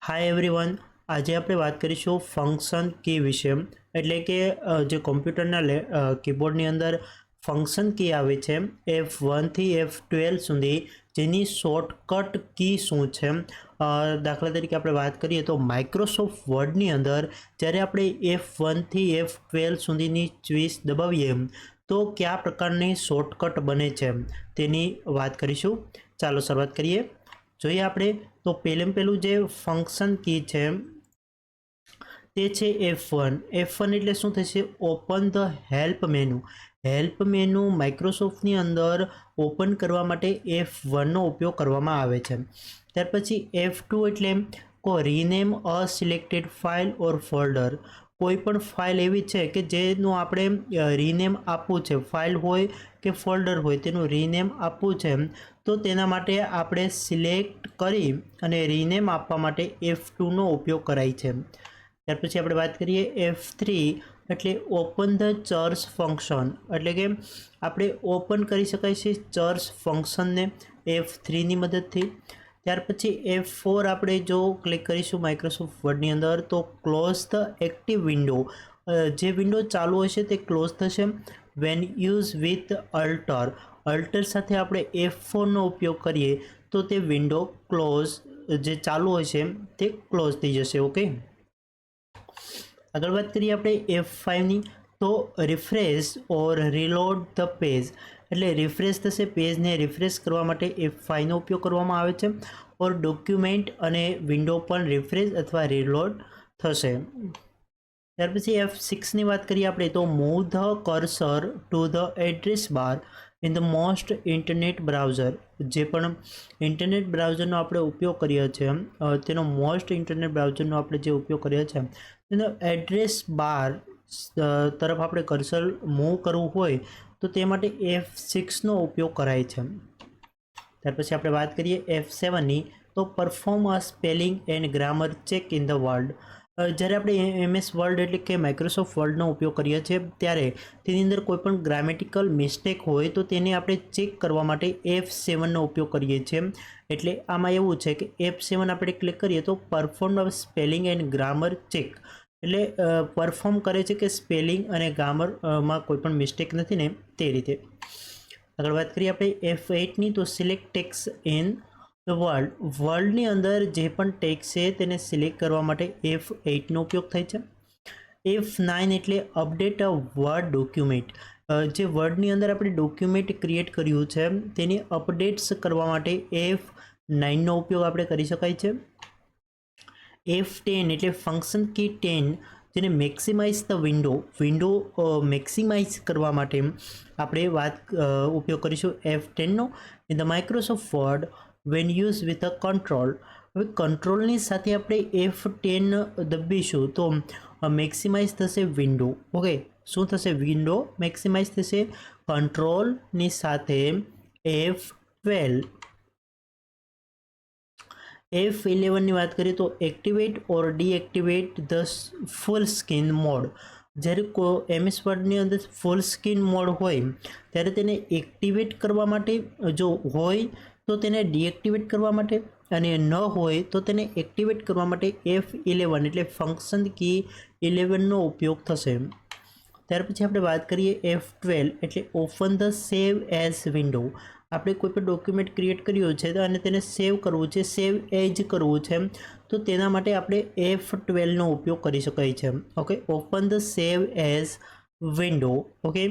Hi everyone, આજે આપણે વાત કરીશું ફંક્શન કી વિશે. એટલે કે જે કોમ્પ્યુટરના કીબોર્ડની અંદર ફંક્શન કી આવે છે F1 થી F12 સુધી, જેની શોર્ટકટ કી શું છે. દાખલા તરીકે આપણે વાત કરીએ તો માઇક્રોસોફ્ટ વર્ડની અંદર જ્યારે આપણે F1 થી F12 સુધીની સ્વિચ દબાવીએ તો કયા પ્રકારની શોર્ટકટ બને છે તેની વાત કરીશું. ચાલો શરૂઆત કરીએ. જોઈએ આપણે તો પહેલું જે ફંક્શન કી છે તે છે F1. F1 એટલે શું થશે? Open the help menu. Help menu માઇક્રોસોફ્ટની અંદર ઓપન કરવા માટે F1નો ઉપયોગ કરવામાં આવે છે. ત્યાર પછી F2 એટલે rename a selected file or folder. કોઈ પણ ફાઇલ એવી છે કે જેનું આપણે રીનેમ આપવું છે, ફાઇલ હોય કે ફોલ્ડર હોય તેનું રીનેમ આપવું છે, તો તેના માટે આપણે સિલેક્ટ કરી અને રીનેમ આપવા માટે F2નો ઉપયોગ કરાય છે. ત્યાર પછી આપણે વાત કરીએ F3 એટલે ઓપન ધ ચર્સ ફંક્શન. એટલે કે આપણે ઓપન કરી શકાય છે ચર્સ ફંક્શનને F3ની મદદથી. ત્યાર પછી F4 આપણે જો ક્લિક કરીશું માઇક્રોસોફ્ટ વર્ડની અંદર તો ક્લોઝ ધ એક્ટિવ વિન્ડો. જે વિન્ડો ચાલુ હશે તે ક્લોઝ થશે. When use with alter. Alter સાથે આપણે F4નો ઉપયોગ કરીએ તો તે વિન્ડો ક્લોઝ જે ચાલુ હશે તે ક્લોઝ થઈ જશે. ઓકે, આગળ વાત કરીએ આપણે F5ની. તો refresh or reload the page. એટલે રિફ્રેશ થશે, પેજને રિફ્રેશ કરવા માટે F5નો ઉપયોગ કરવામાં આવે છે. ઓર ડોક્યુમેન્ટ અને વિન્ડો પણ રિફ્રેશ અથવા રીલોડ થશે. ત્યાર પછી F6ની વાત કરીએ આપણે તો move the cursor to the address bar in the most internet browser. જે પણ ઇન્ટરનેટ બ્રાઉઝરનો આપણે ઉપયોગ કરીએ છીએ, તેનો મોસ્ટ ઇન્ટરનેટ બ્રાઉઝરનો આપણે જે ઉપયોગ કરીએ છીએ તેનો એડ્રેસ બાર તરફ આપણે કર્સર મૂવ કરવું હોય તો તે માટે F6નો ઉપયોગ કરાય છે. ત્યાર પછી આપણે વાત કરીએ F7ની. તો perform a spelling and grammar check in the world. જ્યારે આપણે MS વર્લ્ડ એટલે કે માઇક્રોસોફ્ટ વર્ડનો ઉપયોગ કરીએ છીએ ત્યારે તેની અંદર કોઈ પણ ગ્રામેટિકલ મિસ્ટેક હોય તો તેને આપણે ચેક કરવા માટે F7નો ઉપયોગ કરીએ છીએ. એટલે આમાં એવું છે કે F7 આપણે ક્લિક કરીએ તો perform a spelling and grammar check. એટલે પરફોર્મ કરે છે કે સ્પેલિંગ અને ગ્રામરમાં કોઈ પણ મિસ્ટેક નથી ને, તે રીતે. આગળ વાત કરીએ આપણે F8ની. તો select text in the world. વર્લ્ડની અંદર જે પણ ટેક્સ છે તેને સિલેક્ટ કરવા માટે F8નો ઉપયોગ થાય છે. F9 એટલે અપડેટ અ વર્ડ ડોક્યુમેન્ટ. જે વર્ડની અંદર આપણે ડોક્યુમેન્ટ ક્રિએટ કર્યું છે તેની અપડેટ્સ કરવા માટે F9નો ઉપયોગ આપણે કરી શકાય છે. F10 એટલે ફંક્શન કી 10, જેને મેક્સિમાઇઝ ધ વિન્ડો મેક્સિમાઇઝ કરવા માટે આપણે ઉપયોગ કરીશું F10નો. In the Microsoft Word when use with a control. હવે કંટ્રોલની સાથે આપણે F10 દબાવીશું તો મેક્સિમાઇઝ થશે વિન્ડો. ઓકે, શું થશે? વિન્ડો મેક્સિમાઇઝ થશે. કંટ્રોલની સાથે F12. F11ની વાત કરીએ તો activate or deactivate the full screen mode. જ્યારે MS વર્ડની અંદર ફૂલ સ્ક્રીન મોડ હોય ત્યારે તેને એક્ટિવેટ કરવા માટે, જો હોય તો તેને ડીએક્ટિવેટ કરવા માટે, અને ન હોય તો તેને એક્ટિવેટ કરવા માટે F11 એટલે ફંક્શન કી 11નો ઉપયોગ થશે. ત્યાર પછી આપણે વાત કરીએ F12 એટલે open the save as window. આપણે કોઈ પણ ડોક્યુમેન્ટ ક્રિએટ કર્યું છે અને તેને સેવ કરવું છે, સેવ એજ કરવું છે, તો તેના માટે આપણે F12નો ઉપયોગ કરી શકાય છે. Okay, open the save as window. Okay,